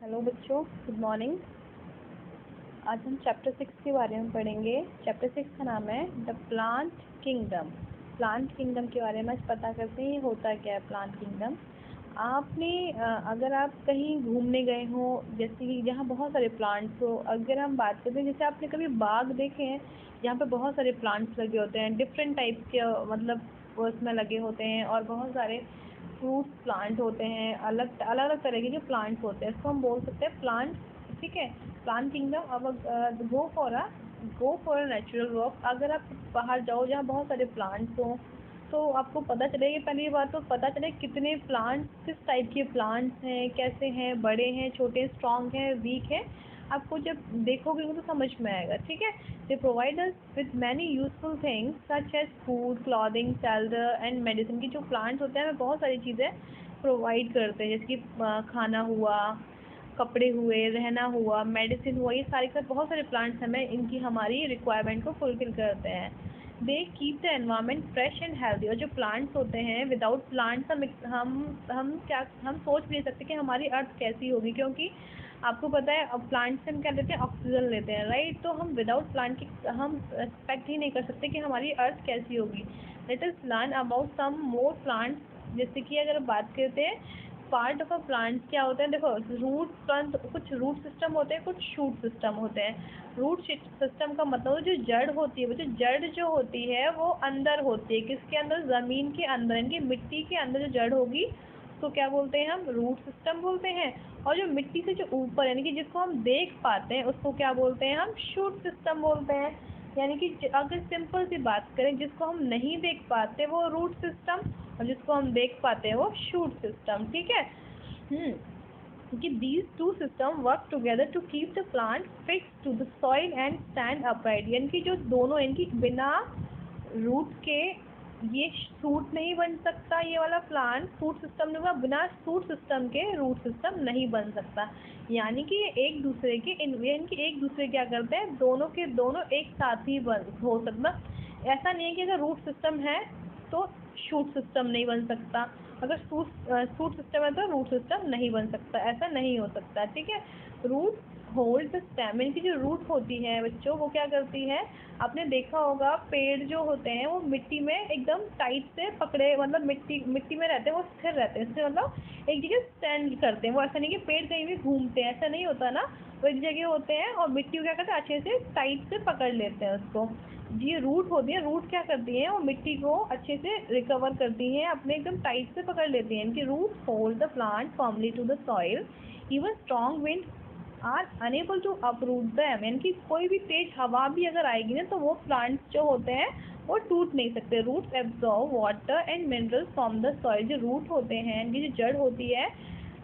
Hello बच्चों, good morning. आज हम चैप्टर 6 के बारे में पढ़ेंगे। चैप्टर 6 का नाम है the plant kingdom. Plant kingdom के बारे में आज पता करते हैं, ये होता क्या है प्लांट किंगडम। आपने अगर आप कहीं घूमने गए हो, जैसे कि जहाँ बहुत सारे प्लांट्स हो, अगर हम बात करते हैं जैसे आपने कभी बाग देखे हैं जहाँ पे बहुत सारे प्लांट्स लगे होते हैं, डिफरेंट टाइप के मतलब उसमें लगे होते हैं, और बहुत सारे फ्रूट प्लांट होते हैं, अलग अलग तरह के प्लांट्स होते हैं, इसको हम बोल सकते हैं प्लांट। ठीक है, प्लांट किंगडम। अब go for a natural walk. अगर आप बाहर जाओ जहाँ बहुत सारे प्लांट्स हो तो आपको पता चलेगा, पहली बात तो पता चले कितने प्लांट्स, किस टाइप के प्लांट्स हैं, कैसे हैं, बड़े हैं, छोटे, स्ट्रॉन्ग हैं, वीक हैं। आपको जब देखोगे तो समझ में आएगा। ठीक है, they provide us with many useful things such as food, clothing, shelter and medicine. की जो प्लांट्स होते हैं हमें बहुत सारी चीज़ें प्रोवाइड करते हैं, जैसे कि खाना हुआ, कपड़े हुए, रहना हुआ, मेडिसिन हुआ, ये सारे के बहुत सारे प्लांट्स हमें इनकी हमारी रिक्वायरमेंट को फुलफिल करते हैं। They keep the environment fresh and healthy. और जो प्लांट्स होते हैं, विदाउट प्लांट्स हम सोच भी नहीं सकते कि हमारी अर्थ कैसी होगी, क्योंकि आपको पता है अब प्लांट से हम क्या लेते हैं, ऑक्सीजन लेते हैं, राइट। तो हम विदाउट प्लांट की हम एक्सपेक्ट ही नहीं कर सकते कि हमारी अर्थ कैसी होगी। Let us learn about some more plants. जैसे कि अगर बात करते हैं पार्ट ऑफ अ प्लांट क्या होते हैं, देखो रूट प्लांट, कुछ रूट सिस्टम होते हैं, कुछ शूट सिस्टम होते हैं। रूट सिस्टम का मतलब जो जड़ होती है, वो जो जड़ जो होती है वो अंदर होती है, किसके अंदर, ज़मीन के अंदर, यानी कि मिट्टी के अंदर जो जड़ होगी तो क्या बोलते हैं हम, रूट सिस्टम बोलते हैं। और जो मिट्टी से जो ऊपर यानी कि जिसको हम देख पाते हैं उसको क्या बोलते हैं, हम शूट सिस्टम बोलते हैं। यानी कि अगर सिंपल सी बात करें, जिसको हम नहीं देख पाते वो रूट सिस्टम, और जिसको हम देख पाते हैं वो शूट सिस्टम। ठीक है, कि these two system work together to keep the plant fixed to the soil and stand upright। यानी कि जो दोनों, यानी कि बिना रूट के ये सूट नहीं बन सकता, ये वाला प्लांट सूट सिस्टम नहीं होगा, बिना सूट सिस्टम के रूट सिस्टम नहीं बन सकता। यानी कि एक दूसरे के यानी कि एक दूसरे क्या करते हैं, दोनों के दोनों एक साथ ही हो सकता। ऐसा नहीं है कि अगर रूट सिस्टम है तो शूट सिस्टम नहीं बन सकता, अगर शूट सिस्टम है तो रूट सिस्टम नहीं बन सकता, ऐसा नहीं हो सकता। ठीक है, रूट होल्ड द स्टेम। इनकी जो रूट होती है बच्चों, वो क्या करती है, आपने देखा होगा पेड़ जो होते हैं वो मिट्टी में एकदम टाइट से पकड़े, मतलब मिट्टी में रहते हैं, वो स्थिर रहते हैं, इससे मतलब एक जगह स्टैंड करते हैं। वो ऐसा नहीं कि पेड़ कहीं भी घूमते हैं, ऐसा नहीं होता ना, वो एक जगह होते हैं और मिट्टी को क्या करते हैं, अच्छे से टाइट से पकड़ लेते हैं उसको। ये रूट होती है, रूट क्या करती है, वो मिट्टी को अच्छे से रिकवर करती हैं, अपने एकदम टाइट से पकड़ लेती हैं। इनकी root hold the plant firmly to the soil. Even strong wind are unable to uproot them. यानी कि कोई भी तेज हवा भी अगर आएगी ना तो वो प्लांट्स जो होते हैं वो टूट नहीं सकते। Roots absorb water and minerals from the soil. जो रूट होते हैं, इनकी जो जड़ होती है,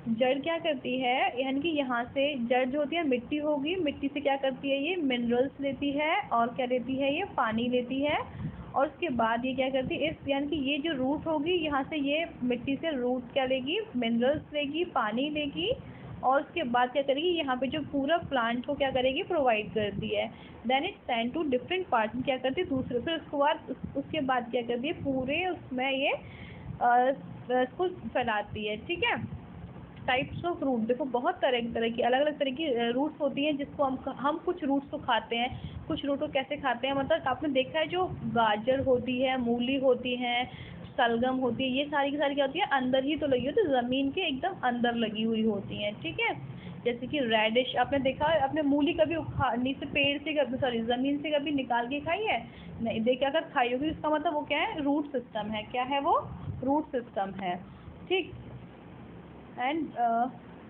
जड़ क्या करती है, यानी कि यहाँ से जड़ जो होती है मिट्टी होगी, मिट्टी से क्या करती है, ये मिनरल्स लेती है, और क्या लेती है, ये पानी लेती है। और उसके बाद ये क्या करती है, इस यानी कि ये जो रूट होगी, यहाँ से ये मिट्टी से रूट क्या लेगी, मिनरल्स लेगी, पानी लेगी, और उसके बाद क्या करेगी, यहाँ पे जो पूरा प्लांट को क्या करेगी, प्रोवाइड करती है। Then it send to different part में क्या करती है दूसरे, फिर उसके बाद क्या करती है, पूरे उसमें ये इसको फैलाती है। ठीक है, टाइप्स ऑफ रूट, देखो बहुत तरह की अलग अलग तरह की रूट्स होती हैं, जिसको हम कुछ रूट्स को खाते हैं, कुछ रूट को कैसे खाते हैं, मतलब आपने देखा है जो गाजर होती है, मूली होती है, सलगम होती है, ये सारी की सारी क्या होती है, अंदर ही तो लगी होती है, ज़मीन के एकदम अंदर लगी हुई होती हैं। ठीक है, जैसे कि रेडिश, आपने देखा, आपने मूली कभी नीचे पेड़ से कभी, सॉरी ज़मीन से कभी निकाल के खाई है, नहीं देखिए, अगर खाई होगी इसका मतलब वो क्या है, रूट सिस्टम है। क्या है वो, रूट सिस्टम है। ठीक, एंड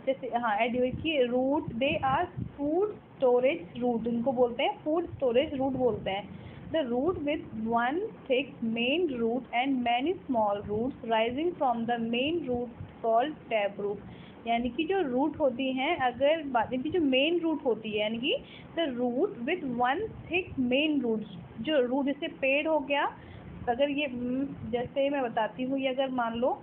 जैसे हाँ की root, they are food storage root, इनको बोलते हैं फूड स्टोरेज रूट बोलते हैं। The root with one thick main root and many small roots rising from the main root called tap root. यानी कि जो रूट होती हैं, अगर बात इनकी जो मेन रूट होती है, यानी कि the root with one thick main root, जो रूट जैसे पेड़ हो गया, अगर ये जैसे मैं बताती हूँ, ये अगर मान लो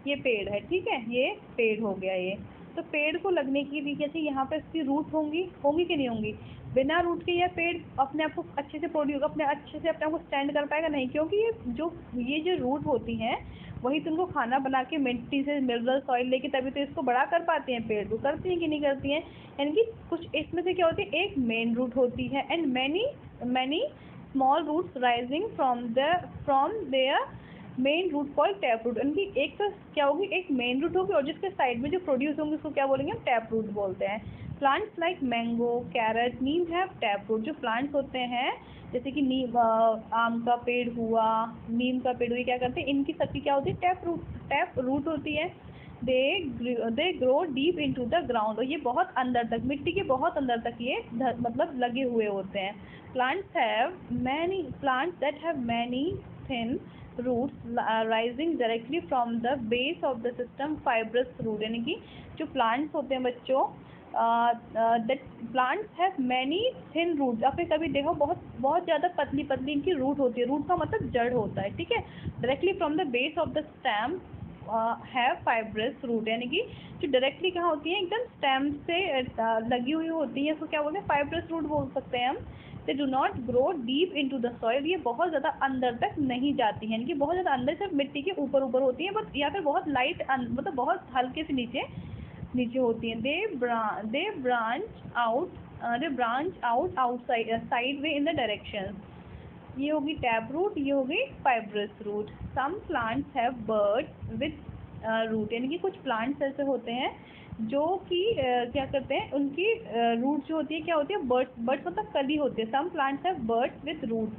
ये पेड़ है, ठीक है, ये पेड़ हो गया, ये तो पेड़ को लगने की भी कैसे, यहाँ पे इसकी रूट होंगी कि नहीं होंगी, बिना रूट के यह पेड़ अपने आप को अच्छे से प्रोड्यूस, अपने अच्छे से अपने आप को स्टैंड कर पाएगा नहीं, क्योंकि ये जो रूट होती हैं वही तो उनको खाना बना के मिट्टी से मिनरल सॉइल लेके तभी तो इसको बड़ा कर पाते हैं पेड़ को, करती हैं कि नहीं करती हैं। यानी कि कुछ इसमें से क्या होती है, एक मेन रूट होती है and many small roots rising from their main root called tap root. यानी कि एक तो क्या होगी, एक मेन रूट होगी और जिसके साइड में जो प्रोड्यूस होंगे उसको क्या बोलेंगे, हम टैप रूट बोलते हैं। Plants like mango, carrot, neem have tap root. जो प्लांट्स होते हैं जैसे कि नीम, आम का पेड़ हुआ, नीम का पेड़ हुआ, क्या करते हैं, इनकी सबकी क्या होती है, टैप रूट होती है। They grow deep into the ground. और ये बहुत अंदर तक, मिट्टी के बहुत अंदर तक ये मतलब लगे हुए होते हैं। Plants that have many thin roots rising directly from the base of the system, fibrous root। यानी कि जो plants होते हैं बच्चों, that plants have many thin roots। आपने कभी देखो बहुत ज़्यादा पतली पतली इनकी रूट होती है, रूट का मतलब जड़ होता है, ठीक है। Directly from the base of the stem have fibrous root. यानी कि जो डायरेक्टली कहाँ होती है, एकदम स्टेम से लगी हुई होती है, उसको क्या बोलते हैं, फाइब्रस रूट बोल सकते हैं हम। दे do not grow deep into the soil. ये बहुत ज़्यादा अंदर तक नहीं जाती हैं, यानी कि बहुत ज़्यादा अंदर से मिट्टी के ऊपर होती हैं, बट या फिर बहुत लाइट मतलब बहुत हल्के से नीचे होती हैं। They branch out side ways in the direction. ये होगी टैप रूट, ये होगी fibrous root. Some plants have birds with root. यानी कि कुछ प्लांट्स ऐसे होते हैं जो कि क्या करते हैं, उनकी रूट जो होती है क्या होती है, बर्ड्स मतलब कली होती है। Some plants have birds with root.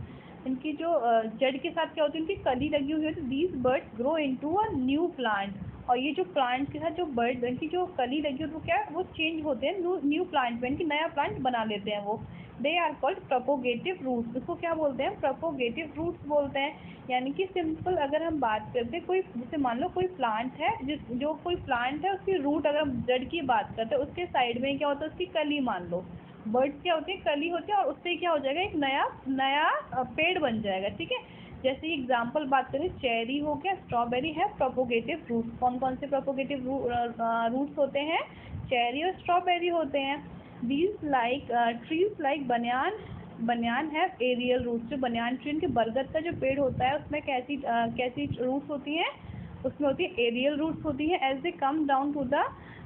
इनकी जो जड़ के साथ क्या होती है, उनकी कली लगी हुई होती है। These birds grow into a new plant. और ये जो प्लांट के साथ जो बर्ड, इनकी जो कली लगी होती है वो क्या है, वो चेंज होते हैं न्यू प्लांट में, इनकी नया प्लांट बना लेते हैं वो। They are called propagative roots. इसको क्या बोलते हैं, प्रोपोगेटिव रूट्स बोलते हैं। यानी कि सिंपल अगर हम बात करते हैं, कोई जैसे मान लो कोई प्लांट है, जो कोई प्लांट है उसकी रूट, अगर हम जड़ की बात करते हैं, उसके साइड में क्या होता है, उसकी कली मान लो। बर्ड्स क्या होती है, कली होती है, और उससे क्या हो जाएगा, एक नया पेड़ बन जाएगा, ठीक है। जैसे एग्जाम्पल बात करें, चेरी हो गया, स्ट्रॉबेरी है, प्रोपोगेटिव रूट्स। कौन कौन से प्रोपोगेटिव रूट्स होते हैं, चेरी और स्ट्रॉबेरी होते हैं। ट्रीज लाइक बनियान है एरियल रूट्स। जो बनियान ट्री, के बरगद का जो पेड़ होता है उसमें कैसी रूट्स होती हैं, उसमें होती है एरियल रूट्स होती हैं। As they come down to the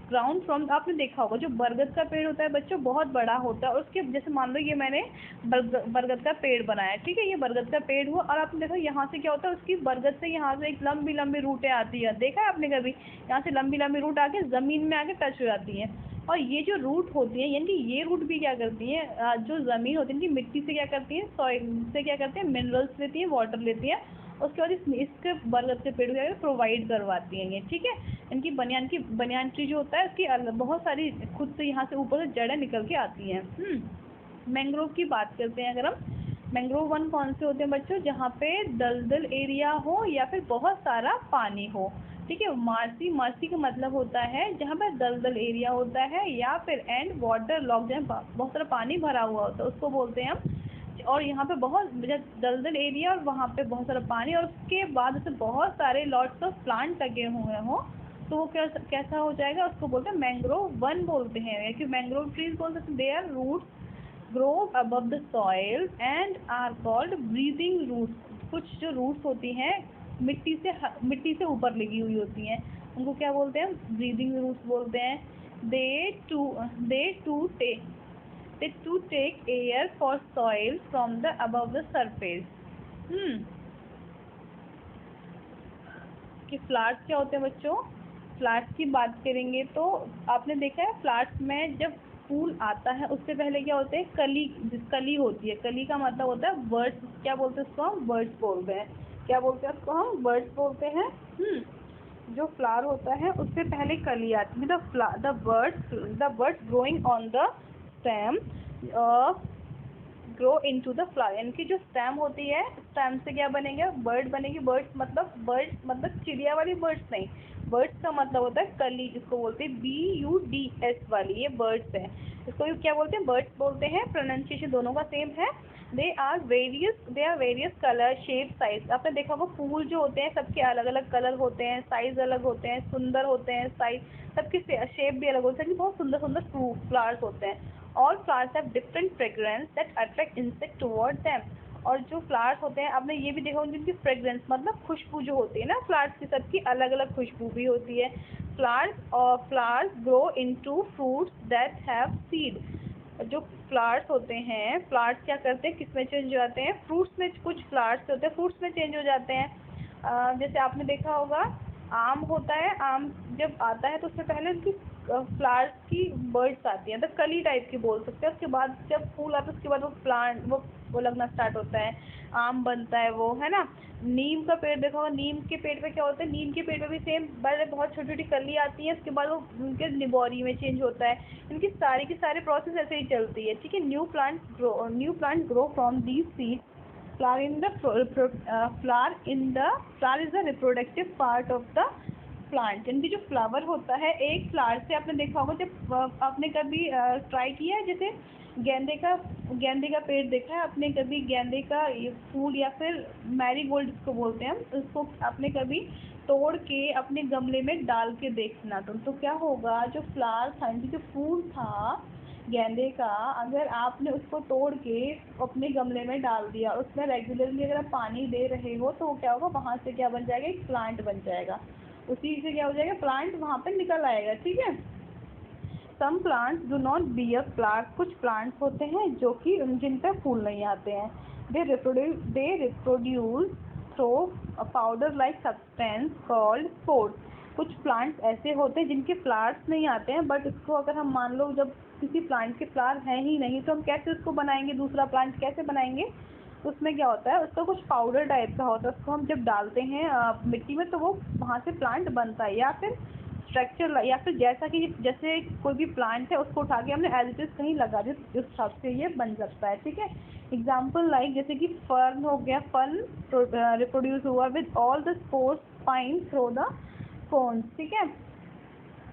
ground from, आपने देखा होगा जो बरगद का पेड़ होता है बच्चों, बहुत बड़ा होता है, और उसके जैसे मान लो ये मैंने बरगद का पेड़ बनाया, ठीक है, ये बरगद का पेड़ हुआ, और आपने देखो यहाँ से क्या होता है, उसकी बरगद से यहाँ से एक लंबी लंबी रूटें आती है, देखा है आपने कभी, यहाँ से लंबी लंबी रूट आके ज़मीन में आके टच हो जाती हैं। और ये जो रूट होती है, यानी कि ये रूट भी क्या करती हैं, जो ज़मीन होती है इनकी मिट्टी से क्या करती हैं, सॉइल से क्या करते हैं, मिनरल्स लेती हैं, वाटर लेती हैं, उसके बाद इसके बरगद के पेड़ को प्रोवाइड करवाती हैं ये, ठीक है। इनकी बनियान ट्री जो होता है उसकी बहुत सारी खुद से यहाँ से ऊपर से जड़ें निकल के आती हैं। मैंग्रोव की बात करते हैं अगर हम, मैंग्रोव वन कौन से होते हैं बच्चों, जहाँ पे दलदल एरिया हो या फिर बहुत सारा पानी हो, ठीक है। मार्सी का मतलब होता है जहाँ पे दलदल एरिया होता है, या फिर एंड वाटर लॉक, जहाँ बहुत सारा पानी भरा हुआ होता है, उसको बोलते हैं हम। और यहाँ पे बहुत दलदल एरिया और वहाँ पे बहुत सारा पानी, और उसके बाद उसमें बहुत सारे लॉट्स ऑफ प्लांट लगे हुए हों, तो वो कैसा हो जाएगा, उसको बोलते हैं मैंग्रोव वन बोलते हैं। या कि मैंग्रोव ट्रीज बोल सकते हैं। Their roots grow above the soil and are called breathing roots. कुछ जो रूट्स होती हैं मिट्टी से ऊपर लगी हुई होती हैं, उनको क्या बोलते हैं, ब्रीदिंग रूट्स बोलते हैं। They too take air for soil from the above the surface। कि फ्लावर्स क्या होते हैं बच्चों, फ्लावर्स की बात करेंगे तो आपने देखा है फ्लावर्स में जब फूल आता है उससे पहले क्या होते हैं, कली होती है। कली का मतलब होता है बर्ड्स, क्या बोलते हैं उसको हम, बर्ड्स बोलते हैं। क्या बोलते हैं उसको हम, बर्ड्स बोलते हैं। जो फ्लावर होता है उससे पहले कली आती है। The birds growing on the stem grow into the flower. यानी कि जो स्टेम होती है, स्टेम से क्या बनेगा, बर्ड बनेगी। बर्ड्स मतलब चिड़िया वाली बर्ड्स नहीं, बर्ड्स का मतलब होता है कली, जिसको बोलते हैं BUDS वाली, ये बर्ड्स है। इसको क्या बोलते हैं, बर्ड्स बोलते हैं। प्रोनाउंसिएशन दोनों का सेम है। They are various colour, shape, size. आपने देखा वो फूल जो होते हैं सबके अलग अलग कलर होते हैं, साइज अलग होते हैं, सुंदर होते हैं, साइज सबके शेप भी अलग होते हैं, बहुत सुंदर सुंदर फ्लावर्स होते हैं। All flowers have different fragrance that attract insect toward them। और जो फ्लावर्स होते हैं आपने ये भी देखा होगा जिनकी फ्रेग्रेंस मतलब खुशबू जो होती है ना फ्लावर्स की, सबकी अलग अलग खुशबू भी होती है। Flowers grow into fruits that have seed. जो फ्लावर्स होते हैं, फ्लावर्स क्या करते हैं, किस में चेंज हो जाते हैं, फ्रूट्स में। कुछ फ्लावर्स होते हैं फ्रूट्स में चेंज हो जाते हैं। जैसे आपने देखा होगा आम होता है, आम जब आता है तो उससे पहले उनकी फ्लावर्स की बर्ड्स आती हैं, तो कली टाइप की बोल सकते हैं। उसके बाद जब फूल आता है उसके बाद वो प्लांट वो लगना स्टार्ट होता है, आम बनता है वो, है ना। नीम का पेड़ देखा होगा, नीम के पेड़ पे क्या होता है, नीम के पेड़ पे भी सेम बड़े बहुत छोटी छोटी कली आती है, उसके बाद वो उनके निबोरी में चेंज होता है। इनकी सारी की सारे प्रोसेस ऐसे ही चलती है, ठीक है। New plant grow from these seeds. flower in the flower is the reproductive part of the plant. यानी जो फ्लावर होता है, एक फ्लावर से आपने देखा होगा, जब आपने कभी ट्राई किया है, जैसे गेंदे का पेड़ देखा है आपने कभी, गेंदे का ये फूल या फिर मैरीगोल्ड इसको बोलते हैं हम, उसको आपने कभी तोड़ के अपने गमले में डाल के देखना, तो क्या होगा, जो फ्लावर था, जो फूल था गेंदे का, अगर आपने उसको तोड़ के अपने गमले में डाल दिया, उसमें रेगुलरली अगर आप पानी दे रहे हो, तो वो क्या होगा, वहाँ से क्या बन जाएगा, एक प्लांट बन जाएगा। उसी से क्या हो जाएगा, प्लांट वहाँ पे निकल आएगा, ठीक है। Some plants do not bear flowers. कुछ प्लांट्स होते हैं जो कि जिन पे फूल नहीं आते हैं। They reproduce through a powder like substance called spores. कुछ प्लांट्स ऐसे होते हैं जिनके फ्लावर्स नहीं आते हैं, बट इसको अगर हम मान लो जब किसी प्लांट के फ्लावर हैं ही नहीं, तो हम कैसे उसको बनाएंगे, दूसरा प्लांट कैसे बनाएंगे। उसमें क्या होता है, उसका कुछ पाउडर टाइप का होता है, उसको हम जब डालते हैं मिट्टी में, तो वो वहाँ से प्लांट बनता है। या फिर स्ट्रक्चर, या फिर जैसे कोई भी प्लांट है उसको उठा के हमने एज इट इज कहीं लगा दिया, उस हिसाब से ये बन सकता है, ठीक है। एग्जाम्पल लाइक जैसे कि फर्न हो गया, फर्न रिप्रोड्यूस हुआ with all the spores fine through the cons, ठीक है।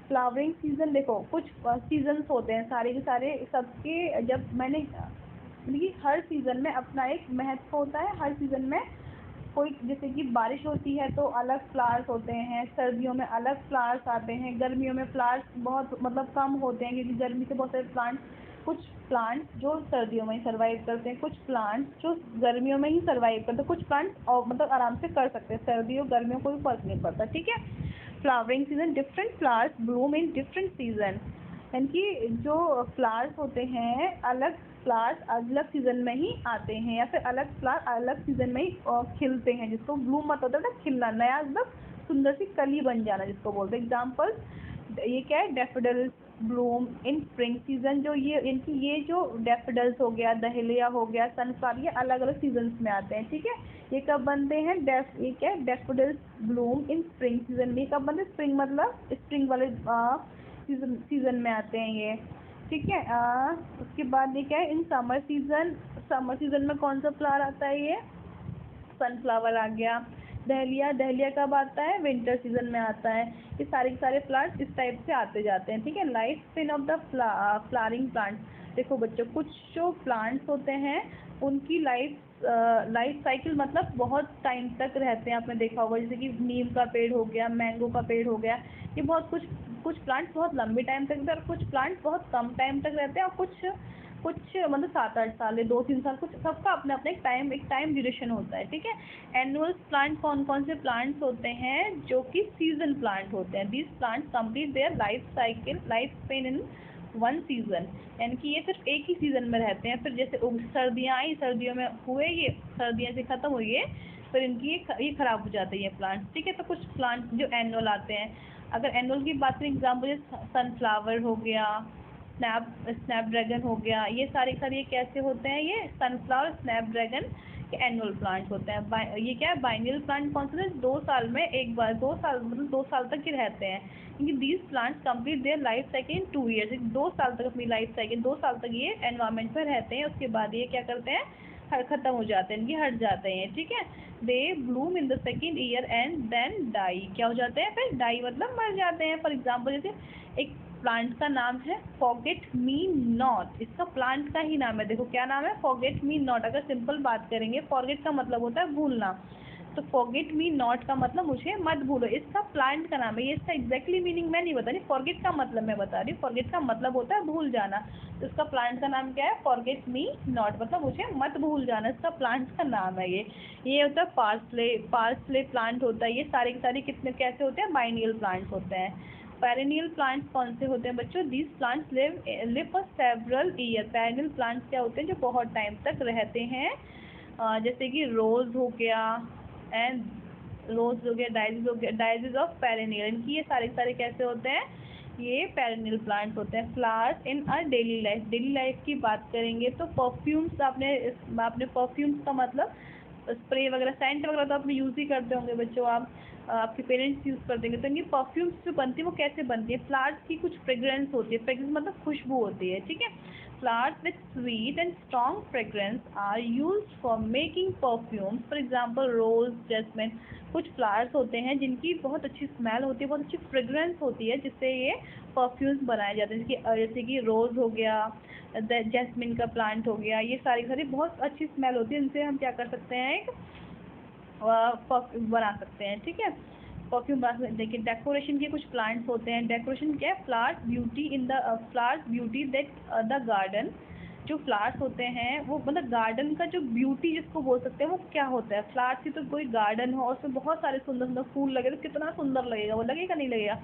फ्लावरिंग सीजन देखो, कुछ सीजन्स होते हैं सारे के सारे सबके, जब मैंने हर सीज़न में अपना एक महत्व होता है। हर सीज़न में कोई, जैसे कि बारिश होती है तो अलग फ्लावर्स होते हैं, सर्दियों में अलग फ्लावर्स आते हैं, गर्मियों में फ्लावर्स बहुत मतलब कम होते हैं, क्योंकि गर्मी से बहुत सारे कुछ प्लांट्स जो सर्दियों में ही सर्वाइव करते हैं, कुछ प्लांट्स जो गर्मियों में ही सर्वाइव करते हैं, कुछ प्लांट्स और मतलब आराम से कर सकते हैं, सर्दियों गर्मियों कोई फर्क नहीं पड़ता, ठीक है। Flowering season, different flowers Bloom in different season. यानी कि जो फ्लावर्स होते हैं, अलग फ्लावर्स अलग सीजन में ही आते हैं, या फिर अलग फ्लावर अलग सीजन में ही खिलते हैं, जिसको ब्लूम मतलब होता है खिलना, नया मतलब सुंदर सी कली बन जाना जिसको बोलते हैं। एग्जाम्पल ये क्या है, डैफोडिल्स ब्लूम इन स्प्रिंग सीजन। जो ये जो डैफोडिल्स हो गया, दहलिया हो गया, सनफ्लावर, ये अलग अलग सीजन्स में आते हैं, ठीक है। ये कब बनते हैं, ये क्या है, डैफोडिल्स ब्लूम इन स्प्रिंग सीजन में। कब बनते हैं, स्प्रिंग मतलब स्प्रिंग वाले सीजन में आते हैं ये, ठीक है। उसके बाद ये क्या है, इन समर सीजन में कौन सा फ्लावर आता है, ये सनफ्लावर आ गया। दहलिया कब आता है, विंटर सीजन में आता है। ये सारे के सारे प्लांट्स इस टाइप से आते जाते हैं, ठीक है। Life span of the flowering plant. देखो बच्चों, कुछ जो प्लांट्स होते हैं उनकी लाइफ साइकिल मतलब बहुत टाइम तक रहते हैं, आपने देखा होगा, जैसे कि नीम का पेड़ हो गया, मैंगो का पेड़ हो गया, ये बहुत कुछ प्लांट्स बहुत लंबे टाइम तक रहते हैं, और कुछ प्लांट्स बहुत कम टाइम तक रहते हैं, और कुछ मतलब 7-8 साल, 2-3 साल, कुछ सबका अपना अपना एक टाइम ड्यूरेशन होता है, ठीक है। एनुअल प्लांट कौन कौन से प्लांट्स होते हैं, जो कि सीजन प्लांट होते हैं। These plants complete their life span in one season. यानी कि ये सिर्फ एक ही सीजन में रहते हैं, फिर जैसे सर्दियाँ आई, सर्दियों में हुए, ये सर्दियाँ से ख़त्म हुई है, फिर इनकी ये ख़राब हो जाते हैं ये प्लांट्स, ठीक है। तो कुछ प्लांट्स जो एनुअल आते हैं, अगर एनुअल की बात करें, एग्जाम्पल सनफ्लावर हो गया, स्नैपड्रैगन हो गया, ये सारे ये कैसे होते हैं, ये सनफ्लावर स्नैपड्रैगन के एनुअल प्लांट्स होते हैं। ये क्या है, बाइनियल प्लांट कौन से, 2 साल में एक बार, 2 साल मतलब 2 साल तक ये रहते हैं, क्योंकि these plants complete their life cycle in 2 years. 2 साल तक अपनी लाइफ साइकिल, 2 साल तक ये एनवायरनमेंट में रहते हैं, उसके बाद ये क्या करते हैं, ख़त्म हो जाते हैं, इनके हट जाते हैं, ठीक है। They bloom in the second year and then die. क्या हो जाते हैं, फिर डाई मतलब मर जाते हैं। फॉर एग्जाम्पल जैसे एक प्लांट का नाम है फॉरगेट मी नॉट, इसका प्लांट का ही नाम है, देखो क्या नाम है, फॉरगेट मी नॉट। अगर सिंपल बात करेंगे, फॉरगेट का मतलब होता है भूलना, तो फॉरगेट मी नॉट का मतलब मुझे मत भूलो, इसका प्लांट का नाम है, ये इसका एग्जैक्टली मीनिंग मैं नहीं बता रही, फॉरगेट का मतलब मैं बता रही हूँ। फॉरगेट का मतलब होता है भूल जाना, तो इसका प्लांट का नाम क्या है, फॉरगेट मी नॉट, मतलब मुझे मत भूल जाना, इसका प्लांट का नाम है ये होता है पार्सले प्लांट होता है। ये सारे के सारे कितने कैसे होते हैं, बाइनियल प्लांट्स होते हैं। पेरेनियल प्लांट्स कौन से होते हैं बच्चों, these plants live for several year. Perennial plants क्या होते हैं, जो बहुत टाइम तक रहते हैं, जैसे कि रोज हो गया एंड रोज हो गया, डाइजिस हो गया, डाइजिस ऑफ पेरेनियल, इनकी ये सारे कैसे होते हैं, ये पेरेनियल प्लांट्स होते हैं। Flowers in our daily life की बात करेंगे तो परफ्यूम्स, आपने परफ्यूम्स का मतलब स्प्रे वगैरह, सेंट वगैरह तो आप यूज़ ही करते होंगे बच्चों, आपके पेरेंट्स यूज़ कर देंगे। तो इनकी परफ्यूम्स जो बनती है वो कैसे बनती है, फ्लावर्स की कुछ फ्रेग्रेंस होती है, फ्रेग्रेंस मतलब खुशबू होती है, ठीक है। Flowers with sweet and strong fragrance are used for making perfumes, for example rose, jasmine. कुछ फ्लावर्स होते हैं जिनकी बहुत अच्छी स्मेल होती है, बहुत अच्छी फ्रेग्रेंस होती है, जिससे ये परफ्यूम्स बनाए जाते हैं, जैसे कि रोज़ हो गया, जैस्मिन का प्लांट हो गया, ये सारी बहुत अच्छी स्मेल होती है, इनसे हम क्या कर सकते हैं, एक परफ्यूम बना सकते हैं, ठीक है। परफ्यूम बना सकते हैं। देखिए डेकोरेशन के कुछ प्लांट्स होते हैं, डेकोरेशन क्या है, flowers beauty that the garden. जो फ्लावर्स होते हैं वो मतलब गार्डन का जो ब्यूटी जिसको बोल सकते हैं वो क्या होता है, फ्लावर्स की तो कोई गार्डन हो और उसमें बहुत सारे सुंदर सुंदर फूल लगे तो कितना सुंदर लगेगा, वो लगेगा नहीं लगेगा।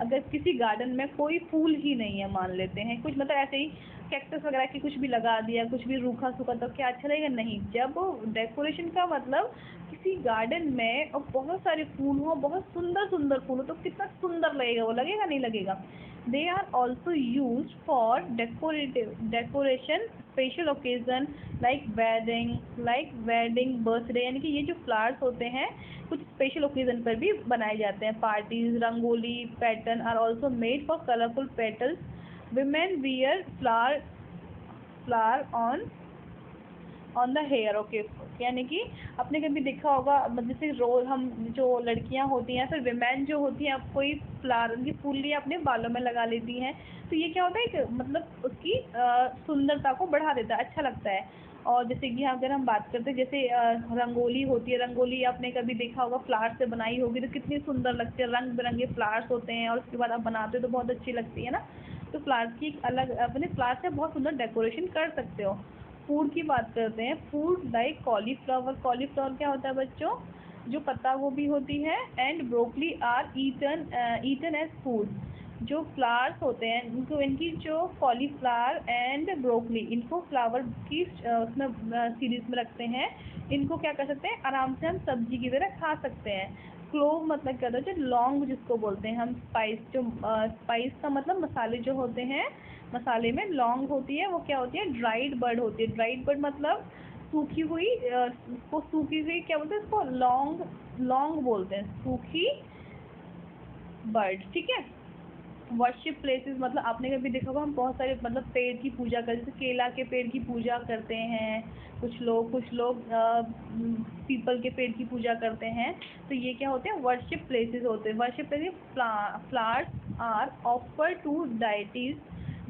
अगर किसी गार्डन में कोई फूल ही नहीं है, मान लेते हैं कुछ मतलब ऐसे ही कैक्टस वगैरह की कुछ भी लगा दिया, कुछ भी रूखा सूखा, तो क्या अच्छा लगेगा, नहीं। जब डेकोरेशन का मतलब किसी गार्डन में और बहुत सारे फूल हो, बहुत सुंदर सुंदर फूल हो, तो कितना सुंदर लगेगा, वो लगेगा नहीं लगेगा। They are also use for decoration special occasion like wedding birthday, यानी कि ये जो फ्लावर्स होते हैं कुछ स्पेशल ओकेजन पर भी बनाए जाते हैं। Parties, rangoli pattern are also made for colourful petals. Women wear flower on the hair, okay, यानी कि आपने कभी देखा होगा, जैसे रोज हम जो लड़कियां होती हैं फिर विमेन जो होती हैं, आप कोई फ्लावर की फूल लिए अपने बालों में लगा लेती हैं, तो ये क्या होता है, एक मतलब उसकी सुंदरता को बढ़ा देता है, अच्छा लगता है। और जैसे कि अगर हम बात करते हैं, जैसे रंगोली होती है, रंगोली आपने कभी देखा होगा फ्लावर से बनाई होगी तो कितनी सुंदर लगती है, रंग बिरंगे फ्लावर्स होते हैं और उसके बाद आप बनाते हो तो बहुत अच्छी लगती है ना। तो फ्लावर्स की एक अलग, अपने फ्लावर्स से बहुत सुंदर डेकोरेशन कर सकते हो। फूड की बात करते हैं, फूड लाइक कॉलीफ्लावर क्या होता है बच्चों, जो पत्ता गोभी होती है, and broccoli are eaten as food. जो फ्लावर्स होते हैं इनकी जो कॉलीफ्लावर एंड ब्रोकली, इनको फ्लावर की उसमें सीरीज में रखते हैं, इनको क्या कर सकते हैं, आराम से हम सब्जी की तरह खा सकते हैं। क्लोव मतलब क्या होता है, जो लौंग जिसको बोलते हैं हम, स्पाइस का मतलब मसाले जो होते हैं, मसाले में लौंग होती है, वो क्या होती है, ड्राइड बर्ड होती है। ड्राइड बर्ड मतलब सूखी हुई, उसको सूखी हुई क्या बोलते हैं, इसको लौंग बोलते हैं, सूखी बर्ड, ठीक है। वर्शिप प्लेसेस मतलब आपने कभी देखा होगा, हम बहुत सारे मतलब पेड़ की पूजा करते, जैसे केला के पेड़ की पूजा करते हैं कुछ लोग पीपल के पेड़ की पूजा करते हैं, तो ये क्या होते हैं, वर्शिप प्लेसेस होते हैं। Worship places, flowers are offer to deities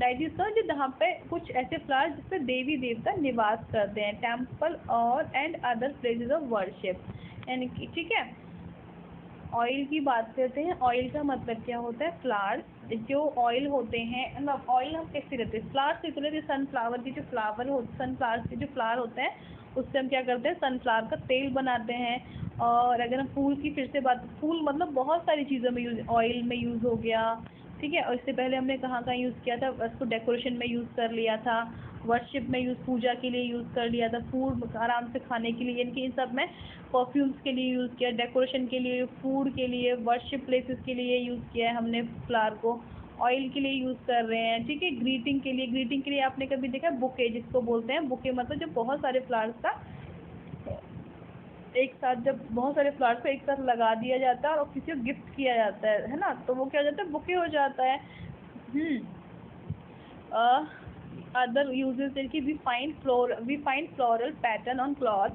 का, जो जहाँ पे कुछ ऐसे फ्लावर्स जिस पे देवी देवता निवास करते हैं, टेम्पल और and other places of worship, यानी कि ठीक है। ऑयल की बात करते हैं, ऑयल का मतलब क्या होता है, फ्लावर्स जो ऑयल होते हैं, मतलब ऑयल हम कैसे लेते हैं, फ्लावर्स से लेते हैं, सनफ्लावर के जो सनफ्लावर के जो फ्लावर होते हैं उससे हम क्या करते हैं, सनफ्लावर का तेल बनाते हैं। और अगर हम फूल की फिर से बात, फूल मतलब बहुत सारी चीज़ों में यूज़, ऑयल में यूज़ हो गया, ठीक है। और इससे पहले हमने कहाँ यूज़ किया था, उसको डेकोरेशन में यूज़ कर लिया था, वर्शिप में यूज़, पूजा के लिए यूज़ कर लिया था, फूड आराम से खाने के लिए, यानी कि इन सब में परफ्यूम्स के लिए यूज़ किया, डेकोरेशन के लिए, फूड के लिए, वर्शिप प्लेसेस के लिए यूज़ किया है हमने फ्लावर को, ऑयल के लिए यूज़ कर रहे हैं, ठीक है। ग्रीटिंग के लिए आपने कभी देखा बुके जिसको बोलते हैं, बुके मतलब जो बहुत सारे फ्लावर्स का एक साथ, जब बहुत सारे फ्लावर्स को एक साथ लगा दिया जाता है और किसी को गिफ्ट किया जाता है ना, तो वो क्या हो जाता है, बुके हो जाता है। अदर यूजेस कि we find floral pattern on cloth,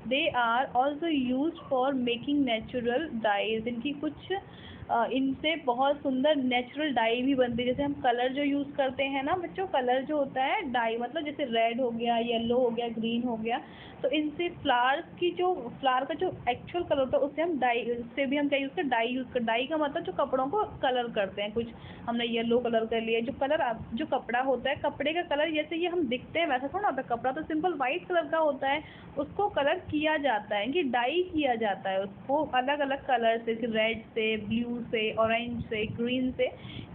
they are also use for making natural dyes. इनकी कुछ इनसे बहुत सुंदर नेचुरल डाई भी बनती है। जैसे हम कलर जो यूज़ करते हैं ना बच्चों, कलर जो होता है डाई मतलब जैसे रेड हो गया, येलो हो गया, ग्रीन हो गया, तो इनसे फ्लावर का जो एक्चुअल कलर होता है उससे हम डाई, उससे भी हम क्या यूज़ करते हैं, डाई यूज़ कर, डाई का मतलब जो कपड़ों को कलर करते हैं। कुछ हमने येलो कलर कर लिया, जो कपड़ा होता है, कपड़े का कलर जैसे ये हम दिखते हैं वैसा थोड़ा होता है। कपड़ा तो सिंपल वाइट कलर का होता है, उसको कलर किया जाता है कि डाई किया जाता है उसको अलग अलग कलर से, रेड से, ब्लू से, ऑरेंज से, ग्रीन से,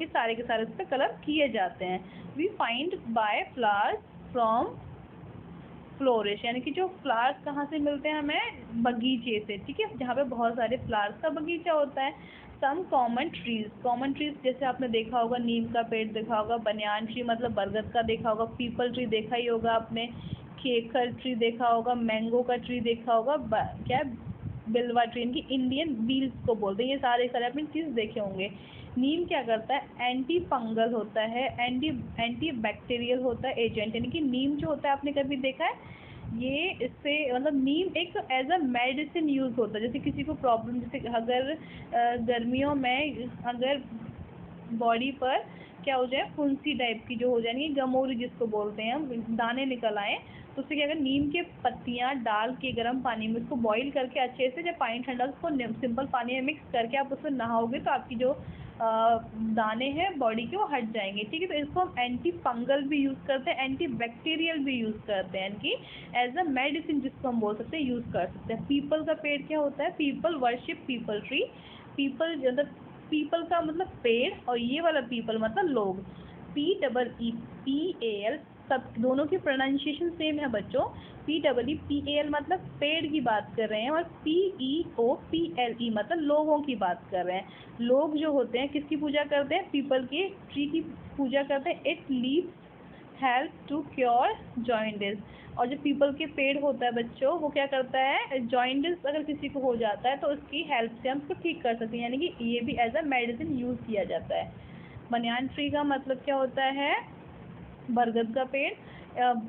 ये सारे के सारे उस पर कलर किए जाते हैं। We find buy flowers from florist, यानी कि जो फ्लावर्स कहाँ से मिलते हैं हमें, बगीचे से, ठीक है, जहाँ पे बहुत सारे फ्लावर्स का बगीचा होता है। सम कॉमन ट्रीज जैसे आपने देखा होगा, नीम का पेड़ देखा होगा, बनियान ट्री मतलब बरगद का देखा होगा, पीपल ट्री देखा ही होगा आपने, केकर ट्री देखा होगा, मैंगो का ट्री देखा होगा, क्या बिल्वा ट्री, इनकी इंडियन बील्स को बोलते हैं। ये सारे अपने चीज़ देखे होंगे। नीम क्या करता है, एंटी फंगल होता है, एंटी बैक्टीरियल होता है एजेंट, यानी कि नीम जो होता है आपने कभी देखा है, ये इससे मतलब नीम एक एज अ मेडिसिन यूज़ होता है। जैसे किसी को प्रॉब्लम, जैसे अगर गर्मियों में अगर बॉडी पर क्या हो जाए, फुंसी टाइप की जो हो जाएगी, गमोरी जिसको बोलते हैं हम, दाने निकल आए, तो उससे क्या करें, नीम के पत्तियां डाल के गर्म पानी में उसको बॉईल करके अच्छे से, जब पानी ठंडा उसको सिंपल पानी में मिक्स करके आप उसमें नहाओगे तो आपकी जो दाने हैं बॉडी के वो हट जाएंगे, ठीक है। तो इसको हम एंटी फंगल भी यूज़ करते हैं, एंटी बैक्टीरियल भी यूज़ करते हैं, यानी कि एज अ मेडिसिन जिसको हम बोल सकते हैं, यूज़ कर सकते हैं। पीपल का पेड़ क्या होता है, people worship people tree, people मतलब पीपल का मतलब पेड़, और ये वाला पीपल मतलब लोग, PEEPAL, सब दोनों की प्रोनाउंसिएशन सेम है बच्चों। PEEPAL मतलब पेड़ की बात कर रहे हैं, और PEOPLE मतलब लोगों की बात कर रहे हैं। लोग जो होते हैं किसकी पूजा करते हैं, पीपल की ट्री की पूजा करते हैं। It leaves help to cure jaundice, और जो पीपल के पेड़ होता है बच्चों, वो क्या करता है, जॉइंटिस अगर किसी को हो जाता है तो उसकी हेल्प से हम उसको ठीक कर सकते हैं, यानी कि ये भी एज अ मेडिसिन यूज़ किया जाता है। बनियान ट्री का मतलब क्या होता है, बरगद का पेड़।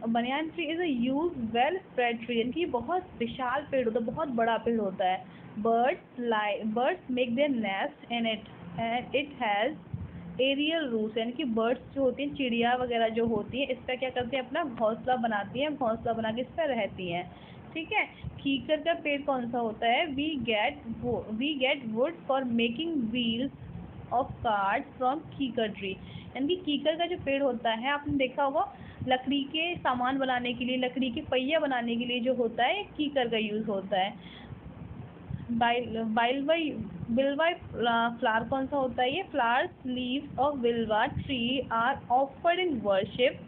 Banyan tree is a use well spread tree, यानी कि बहुत विशाल पेड़ होता है, बहुत बड़ा पेड़ होता है। Birds make their nest in it, and it has aerial roots, यानी कि बर्ड्स जो होती हैं, चिड़िया वगैरह जो होती हैं, इस पर क्या करती हैं, अपना घोंसला बनाती हैं, घोंसला बना के इस पर रहती हैं, ठीक है। कीकर का पेड़ कौन सा होता है, we get wood for making wheels of card from kikar tree, यानी कि कीकर का जो पेड़ होता है आपने देखा होगा, लकड़ी के सामान बनाने के लिए, लकड़ी के पहिया बनाने के लिए जो होता है, कीकर का यूज़ होता है। बिल्वा फ्लावर कौन सा होता है, ये flowers leaves of bilva tree are offered in worship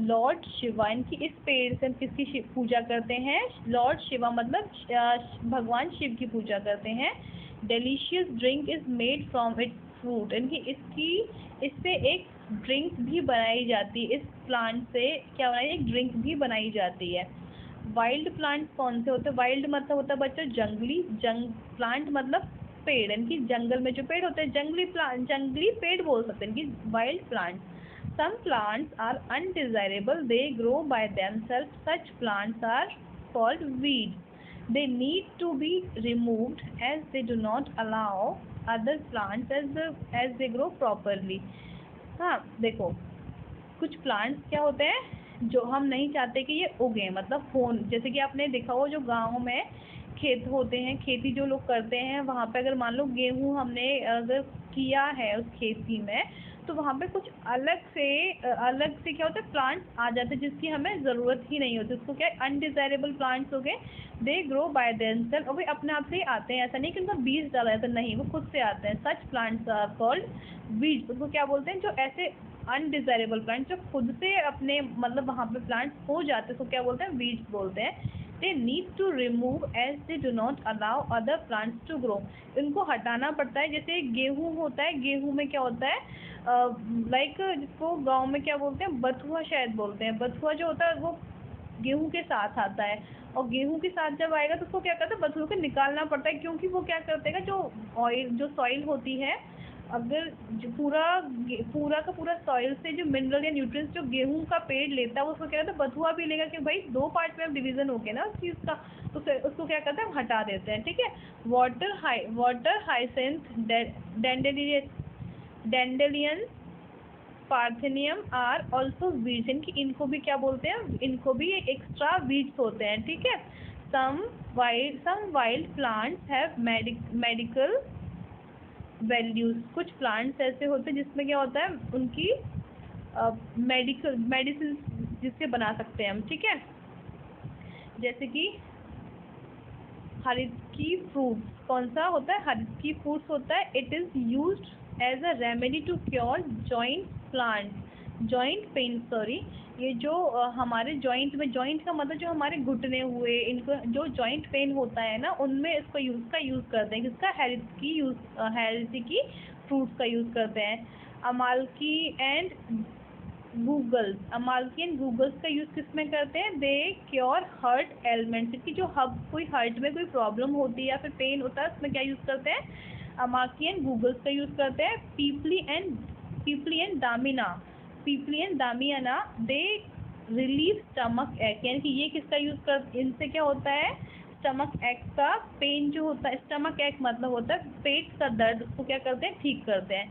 lord Shiva, इनकी इस पेड़ से हम किसकी पूजा करते हैं, लॉर्ड शिवा मतलब भगवान शिव की पूजा करते हैं। Delicious drink is made from it fruit, इनकी इससे एक ड्रिंक भी बनाई जाती है, इस प्लांट से क्या बनाई, एक ड्रिंक भी बनाई जाती है। वाइल्ड प्लांट्स कौन से होते हैं, वाइल्ड मतलब होता है बच्चों जंगली, प्लांट मतलब पेड़, इनकी जंगल में जो पेड़ होते हैं, जंगली पेड़ बोल सकते हैं इनकी wild plant. Some plants are undesirable, they grow by themselves, such plants are called weeds, they need to be removed as they do not allow other plants as they grow properly। हाँ देखो, कुछ plants क्या होते हैं जो हम नहीं चाहते कि ये उगे, मतलब फोन, जैसे कि आपने देखा हो जो गाँव में खेत होते हैं, खेती जो लोग करते हैं, वहाँ पे अगर मान लो गेहूँ हमने अगर किया है उस खेती में, तो वहाँ पे कुछ अलग से क्या होता है, प्लांट्स आ जाते हैं जिसकी हमें ज़रूरत ही नहीं होती, उसको क्या है, अनडिज़ायरेबल प्लांट्स हो गए। दे ग्रो बाय देमसेल्फ, और वे अपने आप से ही आते हैं, ऐसा नहीं कि उनका बीज डाला जाता, नहीं, वो खुद से आते हैं। Such plants are called weeds, उसको क्या बोलते हैं, जो ऐसे अनडिज़ायरेबल प्लांट्स जो खुद से अपने मतलब वहाँ पे प्लांट्स हो जाते हैं, उसको क्या बोलते हैं, वीड्स बोलते हैं। They need to remove as they do not allow other plants to grow, इनको हटाना पड़ता है। जैसे गेहूँ होता है, गेहूँ में क्या होता है, लाइक जिसको गांव में क्या बोलते हैं, बथुआ शायद बोलते हैं, बथुआ जो होता है वो गेहूँ के साथ आता है, और गेहूँ के साथ जब आएगा तो उसको क्या करते हैं, बथुए को निकालना पड़ता है, क्योंकि वो क्या करते हैं, जो सॉइल होती है अगर जो पूरा का पूरा सॉइल से जो मिनरल या न्यूट्रिएंट्स जो गेहूं का पेड़ लेता है, वो उसको क्या कहता है, बथुआ भी लेगा कि भाई 2 पार्ट में अब डिवीजन हो गया ना उस चीज़ का, तो फिर उसको क्या करते हैं, हम हटा देते हैं। ठीक है। Water hyacinth, dandelion, parthenium are also weeds, इनको भी क्या बोलते हैं, इनको भी एक्स्ट्रा वीड्स होते हैं। ठीक है। Some wild plants have medical values, कुछ प्लांट्स ऐसे होते हैं जिसमें क्या होता है, उनकी मेडिसिन जिससे बना सकते हैं हम। ठीक है। जैसे कि हरितकी फ्रूट्स, कौन सा होता है, हरितकी फ्रूट्स होता है, it is used as a remedy to cure joint pain, sorry, ये जो हमारे जॉइंट में, जॉइंट का मतलब जो हमारे घुटने हुए, इनको जो जॉइंट पेन होता है ना, उनमें इसको यूज़ करते हैं। किसका, हेरिथकी फ्रूट्स का यूज़ करते हैं। अमालकी एंड गूगल्स का यूज़ किस में करते हैं, दे क्योर हर्ट एलिमेंट्स, की जो कोई हर्ट में कोई प्रॉब्लम होती है या फिर पेन होता है, उसमें क्या यूज़ करते हैं, अमाकी एंड गूगल्स का यूज़ करते हैं। पीपली एंड दामियाना, दे रिलीव स्टमक एक, यानी कि ये किसका यूज़ कर, इनसे क्या होता है, स्टमक एक का पेन जो होता है, स्टमक एक मतलब होता है पेट का दर्द, उसको क्या करते हैं, ठीक करते हैं।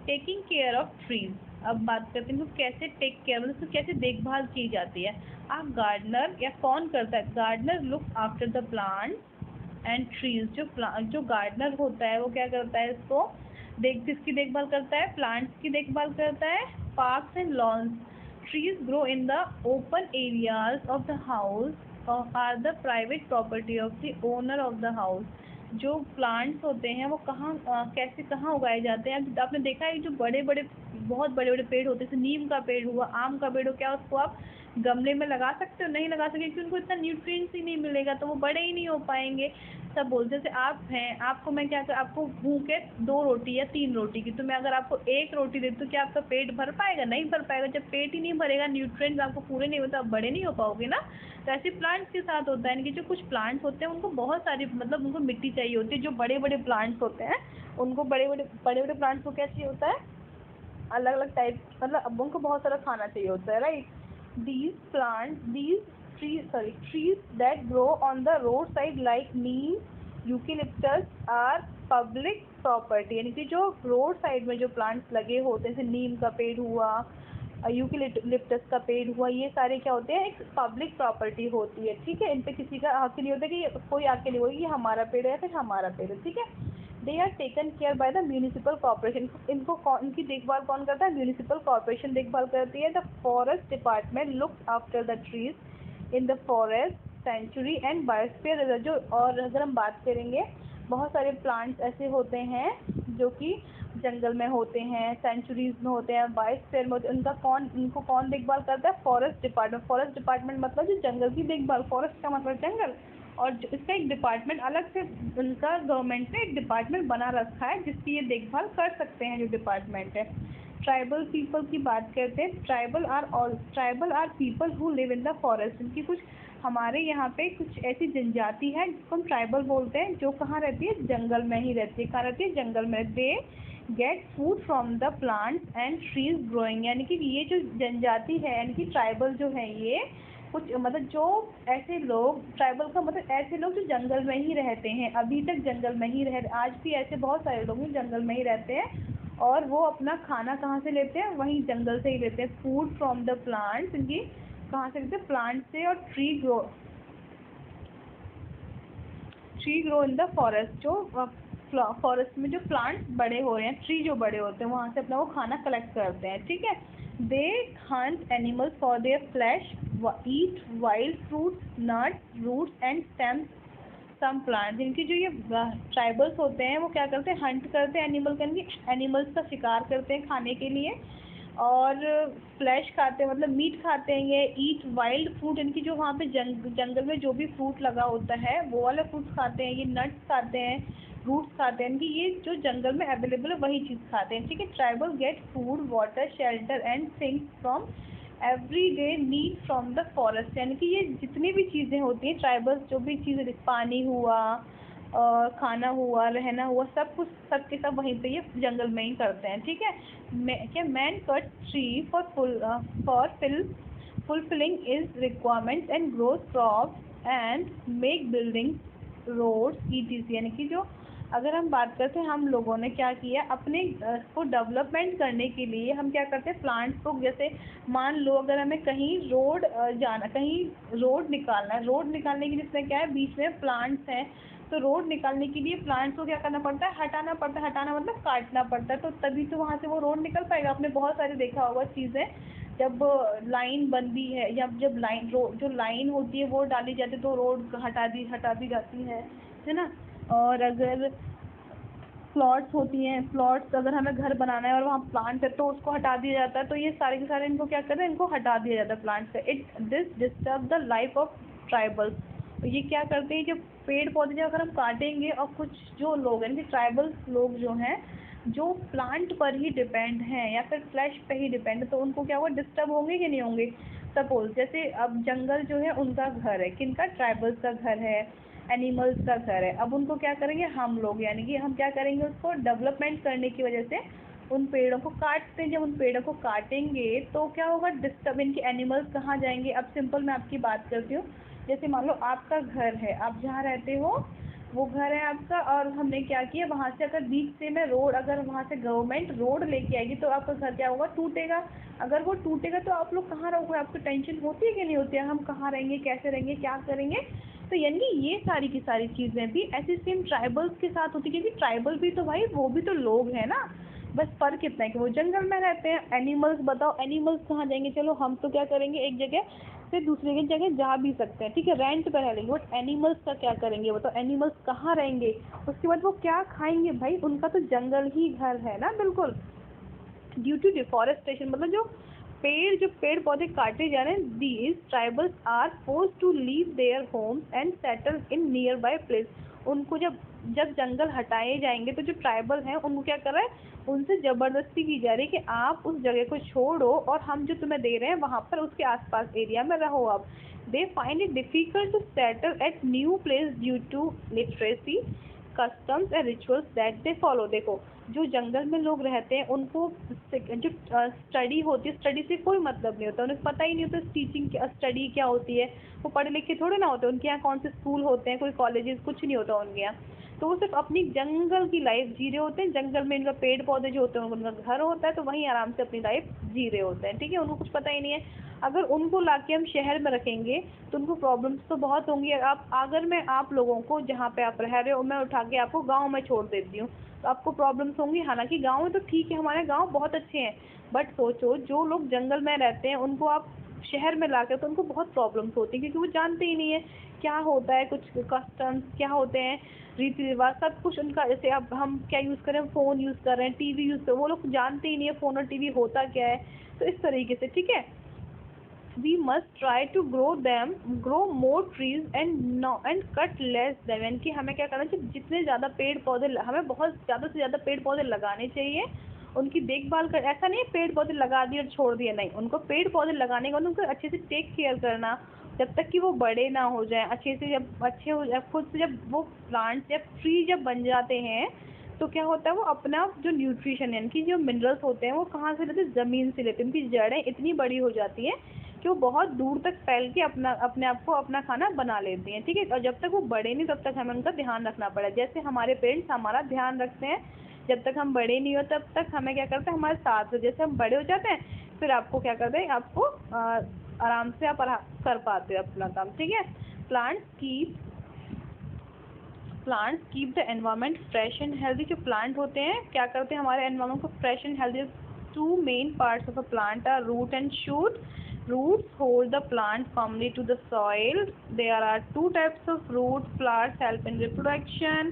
टेकिंग केयर ऑफ ट्रीज, अब बात करते हैं कैसे टेक केयर, मतलब उसको कैसे देखभाल की जाती है। आ गार्डनर, या कौन करता है, gardener look after the plants and trees, जो गार्डनर होता है वो क्या करता है, इसको किसकी देखभाल करता है, प्लांट्स की देखभाल करता है। Parks and lawns, trees grow in the open areas of the house are the private property of the owner of the house, जो प्लांट्स होते हैं वो कहाँ उगाए जाते हैं। आपने देखा है जो बहुत बड़े बड़े पेड़ होते हैं, जैसे नीम का पेड़ हुआ, आम का पेड़ हो, क्या उसको आप गमले में लगा सकते हो, नहीं लगा सकते, क्योंकि उनको इतना न्यूट्रिएंट्स ही नहीं मिलेगा, तो वो बड़े ही नहीं हो पाएंगे। सब बोलते जैसे आप हैं, आपको मैं क्या कर, आपको भूख है 2 रोटी या 3 रोटी की, तो मैं अगर आपको 1 रोटी देती हूँ, क्या आपका पेट भर पाएगा, नहीं भर पाएगा। जब पेट ही नहीं भरेगा, न्यूट्रिएंट्स आपको पूरे नहीं होते, आप बड़े नहीं हो पाओगे ना। तो ऐसे प्लांट्स के साथ होता है, यानी कि जो कुछ प्लांट्स होते हैं उनको बहुत सारी, मतलब उनको मिट्टी चाहिए होती है। जो बड़े बड़े प्लांट्स होते हैं उनको बड़े बड़े प्लांट्स को क्या चाहिए होता है, अलग अलग टाइप, मतलब अब उनको बहुत सारा खाना चाहिए होता है, right. Trees that grow on the roadside like neem, eucalyptus are public property, यानी कि जो रोड साइड में जो प्लांट्स लगे होते हैं, जैसे नीम का पेड़ हुआ, यूकेलिप्टस का पेड़ हुआ, ये सारे क्या होते हैं, एक पब्लिक प्रॉपर्टी होती है। ठीक है। इन पे किसी का हक नहीं होता कि कोई आके नहीं बोलेगी हमारा पेड़ है, फिर हमारा पेड़ है। ठीक है। They are taken care by the municipal corporation, इनकी देखभाल कौन करता है, म्यूनिसिपल कॉर्पोरेशन देखभाल करती है। The forest department looks after the trees in the forest sanctuary and biosphere reserve, जो, और अगर हम बात करेंगे, बहुत सारे प्लांट्स ऐसे होते हैं जो कि जंगल में होते हैं, सेंचुरीज में होते हैं, बायोस्फीयर में होते हैं, इनको कौन देखभाल करता है, फॉरेस्ट डिपार्टमेंट। फॉरेस्ट डिपार्टमेंट मतलब जो जंगल की देखभाल, फॉरेस्ट का मतलब जंगल, और इसका एक डिपार्टमेंट अलग से, उनका गवर्नमेंट ने एक डिपार्टमेंट बना रखा है जिसकी ये देखभाल कर सकते हैं, जो डिपार्टमेंट है। ट्राइबल पीपल की बात करते हैं। Tribal are people who live in the forest, इनकी कुछ हमारे यहाँ पे कुछ ऐसी जनजाति है जिसको हम ट्राइबल बोलते हैं, जो कहाँ रहती है, जंगल में ही रहती है। कहाँ रहती है, जंगल में। They get food from the plants and trees growing, यानी कि ये जो जनजाति है, यानी कि ट्राइबल जो है, ये कुछ मतलब जो ऐसे लोग, ट्राइबल का मतलब ऐसे लोग जो जंगल में ही रहते हैं, अभी तक जंगल में ही रह, आज भी ऐसे बहुत सारे लोग हैं जंगल में ही रहते हैं, और वो अपना खाना कहाँ से लेते हैं, वहीं जंगल से ही लेते हैं। फूड फ्रॉम द प्लांट्स, इनकी कहाँ से लेते हैं, प्लांट से। और tree grow in the forest, जो फॉरेस्ट में जो प्लांट्स बड़े हो रहे हैं, ट्री जो बड़े होते हैं, वहाँ से अपना वो खाना कलेक्ट करते हैं। ठीक है। They hunt animals for their flesh, eat wild fruits, nuts, roots and stems, some plants, इनकी जो ये ट्राइबल्स होते हैं वो क्या करते हैं, हंट करते हैं एनिमल्स का शिकार करते हैं खाने के लिए, और फ्लैश खाते हैं, मतलब मीट खाते हैं ये। ईट वाइल्ड फ्रूट, इनकी जो वहाँ पे जंगल में जो भी फ्रूट लगा होता है वो वाला फ्रूट्स खाते हैं ये। नट्स खाते हैं, रूट्स खाते हैं, इनकी ये जो जंगल में अवेलेबल है वही चीज़ खाते हैं। ठीक है। Tribal get food, water, shelter and things from every day need from the forest, यानी कि ये जितनी भी चीज़ें होती हैं, ट्राइबल्स जो भी चीज़ें, पानी हुआ, खाना हुआ, रहना हुआ, सब कुछ सब के सब वहीं पे ये जंगल में ही करते हैं, ठीक है। क्या man cut tree for fulfilling its requirements and grows crops and make buildings roads etc। यानी कि जो अगर हम बात करते हैं, हम लोगों ने क्या किया, अपने को डेवलपमेंट करने के लिए हम क्या करते हैं, प्लांट्स को, जैसे मान लो अगर हमें कहीं रोड जाना, कहीं रोड निकालना है, रोड निकालने के लिए इसमें क्या है, बीच में प्लांट्स हैं, तो रोड निकालने के लिए प्लांट्स को क्या करना पड़ता है, हटाना पड़ता है, हटाना मतलब काटना पड़ता है, तो तभी तो वहाँ से वो रोड निकल पाएगा। आपने बहुत सारे देखा होगा चीज़ें, जब लाइन बनती है या जब लाइन जो लाइन होती है वो डाली जाती है तो रोड हटा दी जाती है ना। और अगर प्लॉट्स होती हैं, प्लॉट्स अगर हमें घर बनाना है और वहाँ प्लांट है तो उसको हटा दिया जाता है, तो ये सारे के सारे इनको क्या करते हैं, इनको हटा दिया जाता है प्लांट से। This disturb the life of tribals. तो ये क्या करते हैं, जो पेड़ पौधे जो अगर हम काटेंगे, और कुछ जो लोग हैं, ट्राइबल्स लोग जो हैं, जो प्लांट पर ही डिपेंड हैं या फिर फ्लैश पे ही डिपेंड है, तो उनको क्या हुआ, डिस्टर्ब होंगे कि नहीं होंगे। सपोज जैसे अब जंगल जो है उनका घर है, किनका, ट्राइबल्स का घर है, एनिमल्स का घर है। अब उनको क्या करेंगे हम लोग, यानी कि हम क्या करेंगे, उसको डेवलपमेंट करने की वजह से उन पेड़ों को काटते हैं। जब उन पेड़ों को काटेंगे तो क्या होगा, डिस्टर्ब, इनके एनिमल्स कहाँ जाएंगे। अब सिंपल मैं आपकी बात करती हूँ, जैसे मान लो आपका घर है, आप जहाँ रहते हो वो घर है आपका, और हमने क्या किया, वहाँ से अगर बीच से मैं रोड, अगर वहाँ से गवर्नमेंट रोड लेके आएगी तो आपका घर क्या होगा, टूटेगा। अगर वो टूटेगा तो आप लोग कहाँ रहोगे, आपको टेंशन होती है कि नहीं होती है, हम कहाँ रहेंगे, कैसे रहेंगे, क्या करेंगे। तो यानी ये सारी की सारी चीज़ें भी ऐसी सेम ट्राइबल्स के साथ होती है, क्योंकि ट्राइबल भी तो भाई वो भी तो लोग हैं ना, बस फर्क इतना है कि वो जंगल में रहते हैं। एनिमल्स बताओ, एनिमल्स कहाँ जाएंगे, चलो हम तो क्या करेंगे, एक जगह से दूसरे की जगह जा भी सकते हैं, ठीक है, रेंट पर रह लेंगे, बट एनिमल्स का क्या करेंगे, वो तो एनिमल्स कहाँ रहेंगे, उसके बाद वो क्या खाएंगे भाई, उनका तो जंगल ही घर है ना, बिल्कुल। ड्यू टू डिफॉरेस्टेशन, मतलब जो पेड़ पौधे काटे जा रहे हैं, these tribals are force to leave their homes and settle in nearby place. उनको जब जब जंगल हटाए जाएंगे तो जो ट्राइबल हैं उनको क्या कर रहा है, उनसे ज़बरदस्ती की जा रही है कि आप उस जगह को छोड़ो और हम जो तुम्हें दे रहे हैं वहाँ पर उसके आसपास एरिया में रहो। आप they find it difficult to settle at new place due to literacy customs and rituals that they follow. देखो, जो जंगल में लोग रहते हैं उनको जो स्टडी होती है, स्टडी से कोई मतलब नहीं होता, उन्हें पता ही नहीं होता टीचिंग स्टडी क्या होती है, वो पढ़े लिखे थोड़े ना होते, उनके यहाँ कौन से स्कूल होते हैं, कोई कॉलेजेस, कुछ नहीं होता उनके यहाँ। तो वो सिर्फ अपनी जंगल की लाइफ जी रहे होते हैं, जंगल में इनका पेड़ पौधे जो होते हैं उनका घर होता है, तो वहीं आराम से अपनी लाइफ जी रहे होते हैं, ठीक है, उनको कुछ पता ही नहीं है। अगर उनको लाके हम शहर में रखेंगे तो उनको प्रॉब्लम्स तो बहुत होंगी। अगर मैं आप लोगों को जहाँ पे आप रह रहे हो, मैं उठा के आपको गाँव में छोड़ देती हूँ तो आपको प्रॉब्लम्स होंगी। हालांकि गाँव में तो ठीक है, हमारे गाँव बहुत अच्छे हैं, बट सोचो जो लोग जंगल में रहते हैं उनको आप शहर में लाकर, तो उनको बहुत प्रॉब्लम्स होती है, क्योंकि वो जानते ही नहीं है क्या होता है, कुछ कस्टम्स क्या होते हैं, रीति रिवाज, सब कुछ उनका। जैसे अब हम क्या यूज़ कर रहे हैं, फ़ोन यूज़ कर रहे हैं, टीवी यूज़ कर रहे हैं, वो लोग जानते ही नहीं है फ़ोन और टीवी होता क्या है। तो इस तरीके से, ठीक है, we must try to grow more trees and cut less them। यानी कि हमें क्या करना चाहिए, जितने ज़्यादा पेड़ पौधे, हमें बहुत ज़्यादा से ज़्यादा पेड़ पौधे लगाने चाहिए, उनकी देखभाल कर। ऐसा नहीं है पेड़ पौधे लगा दिए और छोड़ दिए, नहीं, उनको पेड़ पौधे लगाने का, उनको अच्छे से टेक केयर करना जब तक कि वो बड़े ना हो जाएं अच्छे से। जब अच्छे हो जाए खुद से, जब वो प्लांट जब ट्री जब बन जाते हैं तो क्या होता है, वो अपना जो न्यूट्रिशन है, इनकी जो मिनरल्स होते हैं वो कहाँ से लेते हैं, ज़मीन से लेते हैं। उनकी जड़ें इतनी बड़ी हो जाती हैं कि वो बहुत दूर तक फैल के अपने आप को अपना खाना बना लेती हैं, ठीक है। और जब तक वो बड़े नहीं तब तक हमें उनका ध्यान रखना पड़ेगा। जैसे हमारे पेरेंट्स हमारा ध्यान रखते हैं, जब तक हम बड़े नहीं हो तब तक हमें क्या करते हैं, हमारे साथ। जैसे हम बड़े हो जाते हैं फिर आपको क्या करते हैं, आपको आराम से आप कर पाते हो अपना काम, ठीक है। Plants keep the environment fresh and healthy. जो प्लांट होते हैं क्या करते हैं, हमारे एनवायरनमेंट को fresh and healthy. Two main parts of a plant are root and shoot. Roots hold the plant firmly to the soil. There are two types of roots. Flowers help in reproduction.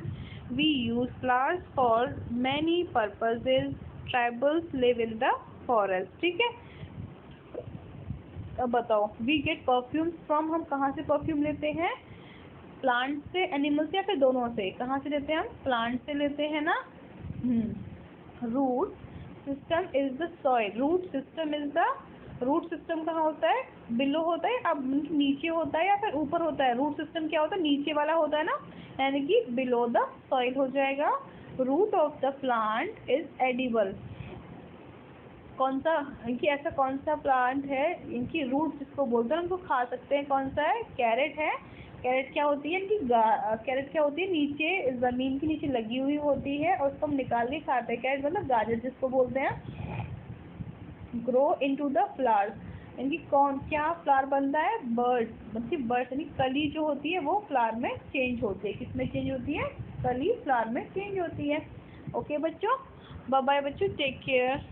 We use flowers for many purposes. Tribals live in the forest, ठीक है। अब बताओ, we get perfumes from, हम कहाँ से perfume लेते हैं, plant से, एनिमल से, या फिर दोनों से। कहाँ से लेते हैं हम, प्लांट से लेते हैं ना। Root system is the soil, root system is the root system कहाँ होता है? बिलो होता है, अब नीचे होता है या फिर ऊपर होता है? रूट सिस्टम क्या होता है? नीचे वाला होता है ना, यानी कि बिलो द सॉइल हो जाएगा। Root of the plant is edible. कौन सा इनकी ऐसा कौन सा प्लांट है इनकी रूट जिसको बोलते हैं उनको खा सकते हैं? कौन सा है? कैरेट है। कैरेट क्या होती है इनकी? कैरेट क्या होती है? नीचे ज़मीन के नीचे लगी हुई होती है और उसको हम निकाल के खाते हैं। कैरेट मतलब गाजर जिसको बोलते हैं। ग्रो इनटू द फ्लावर्स, इनकी कौन क्या फ्लावर बनता है? बर्ड, मतलब बर्ड यानी कली जो होती है वो फ्लावर में चेंज होती है। किसमें चेंज होती है? कली फ्लावर में चेंज होती है। ओके बच्चों, बाय बाय बच्चों, टेक केयर।